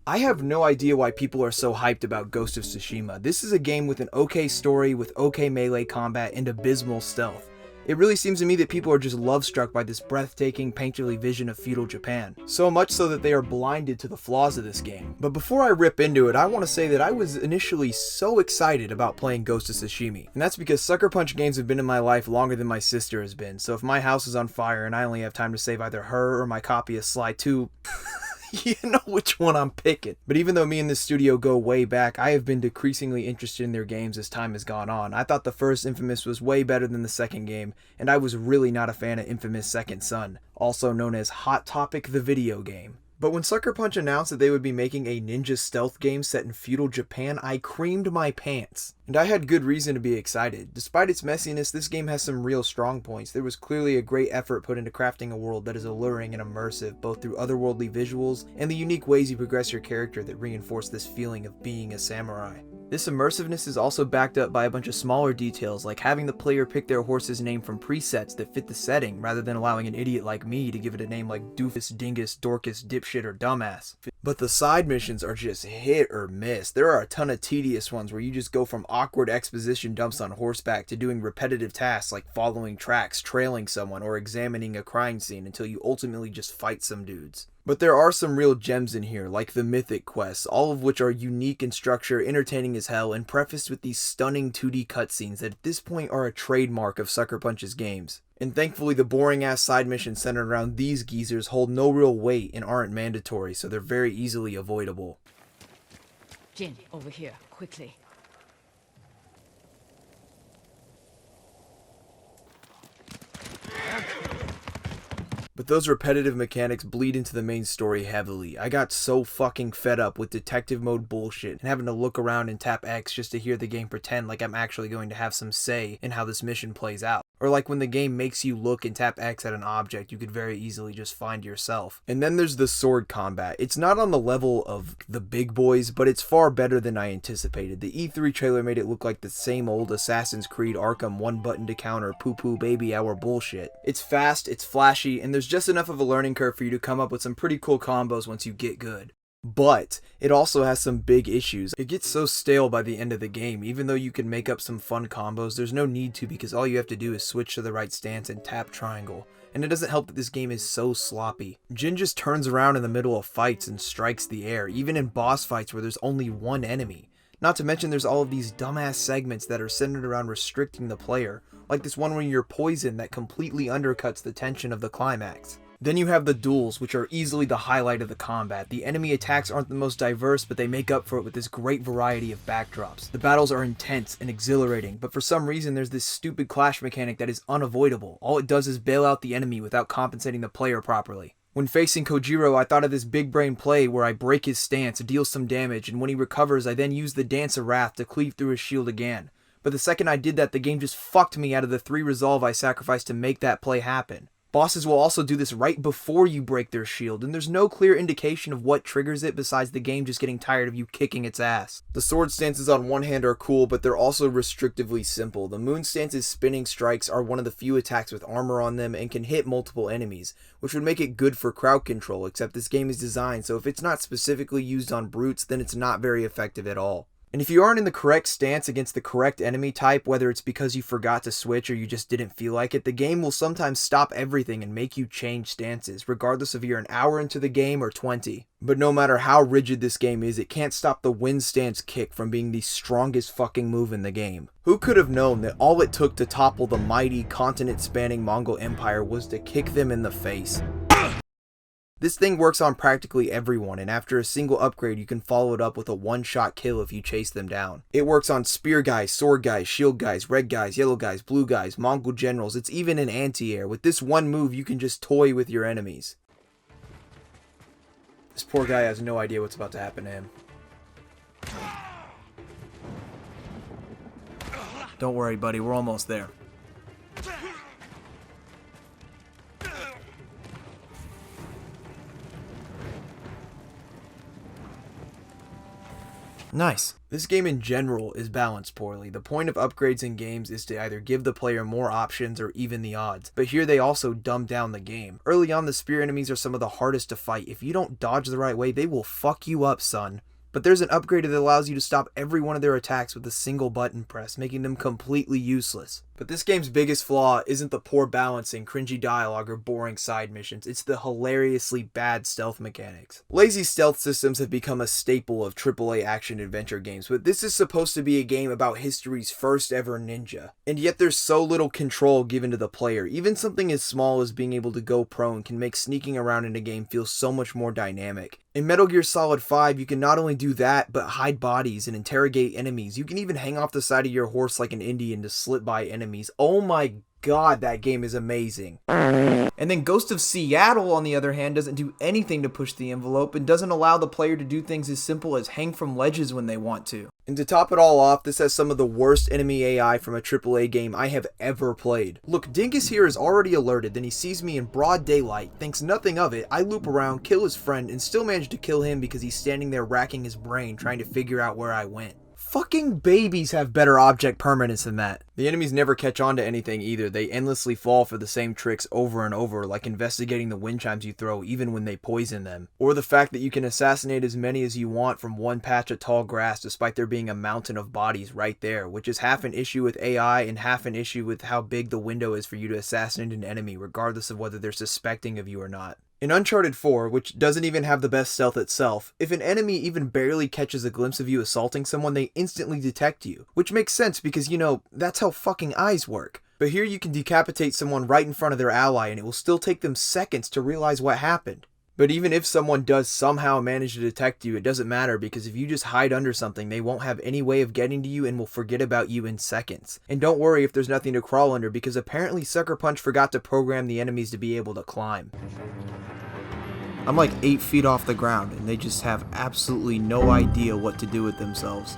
I have no idea why people are so hyped about Ghost of Tsushima. This is a game with an okay story, with okay melee combat, and abysmal stealth. It really seems to me that people are just love-struck by this breathtaking, painterly vision of feudal Japan. So much so that they are blinded to the flaws of this game. But before I rip into it, I want to say that I was initially so excited about playing Ghost of Tsushima. And that's because Sucker Punch games have been in my life longer than my sister has been. So if my house is on fire and I only have time to save either her or my copy of Sly 2... you know which one I'm picking. But even though me and this studio go way back, I have been decreasingly interested in their games as time has gone on. I thought the first Infamous was way better than the second game, and I was really not a fan of Infamous Second Son, also known as Hot Topic the video game. But when Sucker Punch announced that they would be making a ninja stealth game set in feudal Japan, I creamed my pants. And I had good reason to be excited. Despite its messiness, this game has some real strong points. There was clearly a great effort put into crafting a world that is alluring and immersive, both through otherworldly visuals and the unique ways you progress your character that reinforce this feeling of being a samurai. This immersiveness is also backed up by a bunch of smaller details, like having the player pick their horse's name from presets that fit the setting, rather than allowing an idiot like me to give it a name like Doofus, Dingus, Dorcas, Dipshit, or Dumbass. But the side missions are just hit or miss. There are a ton of tedious ones where you just go from awkward exposition dumps on horseback to doing repetitive tasks like following tracks, trailing someone, or examining a crime scene until you ultimately just fight some dudes. But there are some real gems in here, like the Mythic quests, all of which are unique in structure, entertaining as hell, and prefaced with these stunning 2D cutscenes that at this point are a trademark of Sucker Punch's games. And thankfully the boring-ass side missions centered around these geezers hold no real weight and aren't mandatory, so they're very easily avoidable. Jin, over here, quickly. But those repetitive mechanics bleed into the main story heavily. I got so fucking fed up with detective mode bullshit and having to look around and tap X just to hear the game pretend like I'm actually going to have some say in how this mission plays out. Or like when the game makes you look and tap X at an object you could very easily just find yourself. And then there's the sword combat. It's not on the level of the big boys, but it's far better than I anticipated. The E3 trailer made it look like the same old Assassin's Creed Arkham one button to counter poo poo baby hour bullshit. It's fast, it's flashy, and there's just enough of a learning curve for you to come up with some pretty cool combos once you get good. But it also has some big issues. It gets so stale by the end of the game. Even though you can make up some fun combos, there's no need to because all you have to do is switch to the right stance and tap triangle. And it doesn't help that this game is so sloppy. Jin just turns around in the middle of fights and strikes the air, even in boss fights where there's only one enemy. Not to mention there's all of these dumbass segments that are centered around restricting the player, like this one where you're poisoned that completely undercuts the tension of the climax. Then you have the duels, which are easily the highlight of the combat. The enemy attacks aren't the most diverse, but they make up for it with this great variety of backdrops. The battles are intense and exhilarating, but for some reason there's this stupid clash mechanic that is unavoidable. All it does is bail out the enemy without compensating the player properly. When facing Kojiro, I thought of this big brain play where I break his stance, deal some damage, and when he recovers I then use the Dance of Wrath to cleave through his shield again. But the second I did that, the game just fucked me out of the 3 resolve I sacrificed to make that play happen. Bosses will also do this right before you break their shield, and there's no clear indication of what triggers it besides the game just getting tired of you kicking its ass. The sword stances on one hand are cool, but they're also restrictively simple. The moon stance's spinning strikes are one of the few attacks with armor on them and can hit multiple enemies, which would make it good for crowd control, except this game is designed so if it's not specifically used on brutes, then it's not very effective at all. And if you aren't in the correct stance against the correct enemy type, whether it's because you forgot to switch or you just didn't feel like it, the game will sometimes stop everything and make you change stances, regardless if you're an hour into the game or 20. But no matter how rigid this game is, it can't stop the wind stance kick from being the strongest fucking move in the game. Who could have known that all it took to topple the mighty, continent-spanning Mongol Empire was to kick them in the face? This thing works on practically everyone, and after a single upgrade you can follow it up with a one-shot kill if you chase them down. It works on spear guys, sword guys, shield guys, red guys, yellow guys, blue guys, Mongol generals. It's even in anti-air. With this one move you can just toy with your enemies. This poor guy has no idea what's about to happen to him. Don't worry buddy, we're almost there. Nice. This game in general is balanced poorly. The point of upgrades in games is to either give the player more options or even the odds, but here they also dumb down the game. Early on, the spear enemies are some of the hardest to fight. If you don't dodge the right way, they will fuck you up, son. But there's an upgrade that allows you to stop every one of their attacks with a single button press, making them completely useless. But this game's biggest flaw isn't the poor balancing, cringy dialogue, or boring side missions, it's the hilariously bad stealth mechanics. Lazy stealth systems have become a staple of AAA action-adventure games, but this is supposed to be a game about history's first ever ninja. And yet there's so little control given to the player. Even something as small as being able to go prone can make sneaking around in a game feel so much more dynamic. In Metal Gear Solid 5, you can not only do that, but hide bodies and interrogate enemies. You can even hang off the side of your horse like an Indian to slip by enemies. Oh my god, that game is amazing. And then Ghost of Seattle, on the other hand, doesn't do anything to push the envelope and doesn't allow the player to do things as simple as hang from ledges when they want to. And to top it all off, this has some of the worst enemy AI from a AAA game I have ever played. Look, Dingus here is already alerted, then he sees me in broad daylight, thinks nothing of it, I loop around, kill his friend, and still manage to kill him because he's standing there racking his brain trying to figure out where I went. Fucking babies have better object permanence than that. The enemies never catch on to anything either. They endlessly fall for the same tricks over and over, like investigating the wind chimes you throw even when they poison them. Or the fact that you can assassinate as many as you want from one patch of tall grass despite there being a mountain of bodies right there, which is half an issue with AI and half an issue with how big the window is for you to assassinate an enemy, regardless of whether they're suspecting of you or not. In Uncharted 4, which doesn't even have the best stealth itself, if an enemy even barely catches a glimpse of you assaulting someone, they instantly detect you. Which makes sense because, you know, that's how fucking eyes work. But here you can decapitate someone right in front of their ally and it will still take them seconds to realize what happened. But even if someone does somehow manage to detect you, it doesn't matter because if you just hide under something, they won't have any way of getting to you and will forget about you in seconds. And don't worry if there's nothing to crawl under because apparently Sucker Punch forgot to program the enemies to be able to climb. I'm like 8 feet off the ground and they just have absolutely no idea what to do with themselves.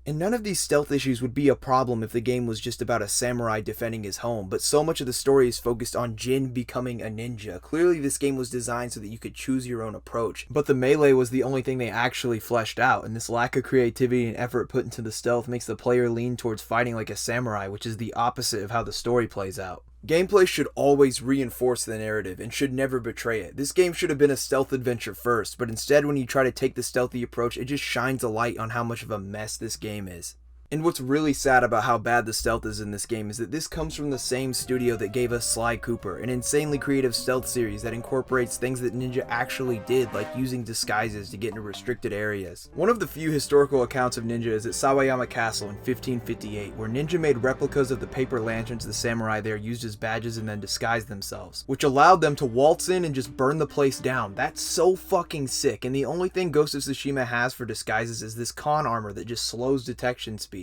And none of these stealth issues would be a problem if the game was just about a samurai defending his home, but so much of the story is focused on Jin becoming a ninja. Clearly this game was designed so that you could choose your own approach, but the melee was the only thing they actually fleshed out, and this lack of creativity and effort put into the stealth makes the player lean towards fighting like a samurai, which is the opposite of how the story plays out. Gameplay should always reinforce the narrative and should never betray it. This game should have been a stealth adventure first, but instead when you try to take the stealthy approach, it just shines a light on how much of a mess this game is. And what's really sad about how bad the stealth is in this game is that this comes from the same studio that gave us Sly Cooper, an insanely creative stealth series that incorporates things that Ninja actually did, like using disguises to get into restricted areas. One of the few historical accounts of Ninja is at Sawayama Castle in 1558, where Ninja made replicas of the paper lanterns the samurai there used as badges and then disguised themselves, which allowed them to waltz in and just burn the place down. That's so fucking sick, and the only thing Ghost of Tsushima has for disguises is this con armor that just slows detection speed.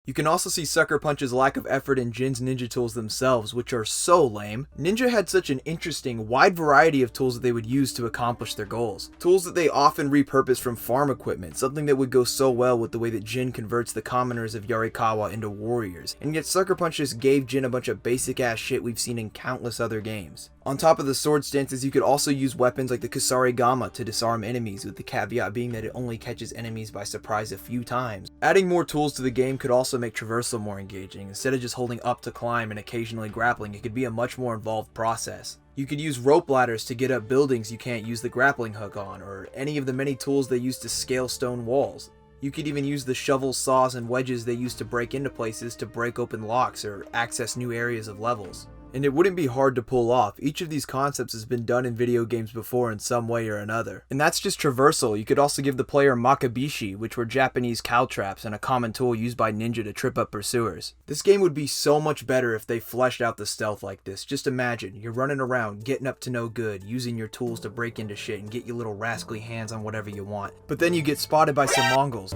You can also see Sucker Punch's lack of effort in Jin's ninja tools themselves, which are so lame. Ninja had such an interesting, wide variety of tools that they would use to accomplish their goals. Tools that they often repurposed from farm equipment, something that would go so well with the way that Jin converts the commoners of Yarikawa into warriors. And yet Sucker Punch just gave Jin a bunch of basic ass shit we've seen in countless other games. On top of the sword stances, you could also use weapons like the Kusarigama to disarm enemies, with the caveat being that it only catches enemies by surprise a few times. Adding more tools to the game could also make traversal more engaging. Instead of just holding up to climb and occasionally grappling, it could be a much more involved process. You could use rope ladders to get up buildings you can't use the grappling hook on, or any of the many tools they use to scale stone walls. You could even use the shovels, saws, and wedges they use to break into places to break open locks or access new areas of levels. And it wouldn't be hard to pull off. Each of these concepts has been done in video games before in some way or another. And that's just traversal. You could also give the player makabishi, which were Japanese caltraps and a common tool used by ninja to trip up pursuers. This game would be so much better if they fleshed out the stealth like this. Just imagine, you're running around, getting up to no good, using your tools to break into shit and get your little rascally hands on whatever you want. But then you get spotted by some Mongols.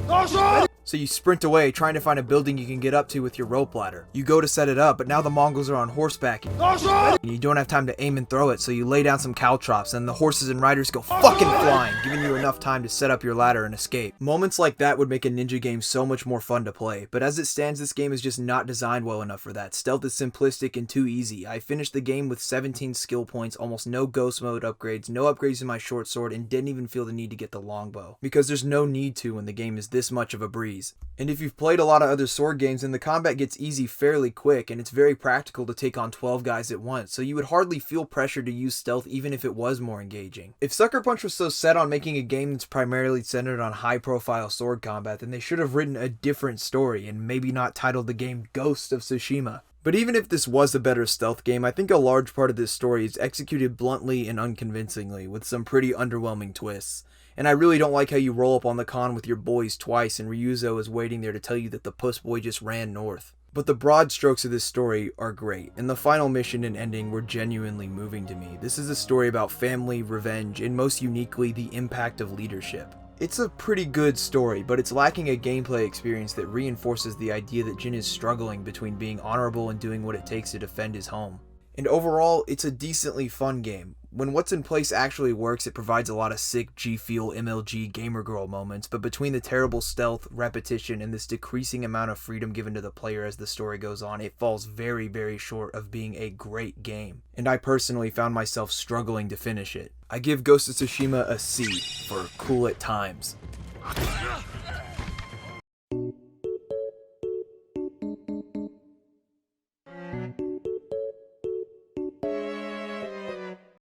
So you sprint away, trying to find a building you can get up to with your rope ladder. You go to set it up, but now the Mongols are on horseback And you don't have time to aim and throw it, so you lay down some caltrops and the horses and riders go fucking flying, giving you enough time to set up your ladder and escape. Moments like that would make a ninja game so much more fun to play, but as it stands, this game is just not designed well enough for that. Stealth is simplistic and too easy. I finished the game with 17 skill points, almost no ghost mode upgrades, no upgrades in my short sword, and didn't even feel the need to get the longbow, because there's no need to when the game is this much of a breeze. And if you've played a lot of other sword games, then the combat gets easy fairly quick, and it's very practical to take on 12 guys at once, so you would hardly feel pressure to use stealth even if it was more engaging. If Sucker Punch was so set on making a game that's primarily centered on high-profile sword combat, then they should have written a different story, and maybe not titled the game Ghost of Tsushima. But even if this was a better stealth game, I think a large part of this story is executed bluntly and unconvincingly, with some pretty underwhelming twists. And I really don't like how you roll up on the con with your boys twice and Ryuzo is waiting there to tell you that the puss boy just ran north. But the broad strokes of this story are great, and the final mission and ending were genuinely moving to me. This is a story about family, revenge, and most uniquely, the impact of leadership. It's a pretty good story, but it's lacking a gameplay experience that reinforces the idea that Jin is struggling between being honorable and doing what it takes to defend his home. And overall, it's a decently fun game. When what's in place actually works, it provides a lot of sick G-Feel MLG gamer girl moments, but between the terrible stealth, repetition, and this decreasing amount of freedom given to the player as the story goes on, it falls very, very short of being a great game. And I personally found myself struggling to finish it. I give Ghost of Tsushima a C for cool at times.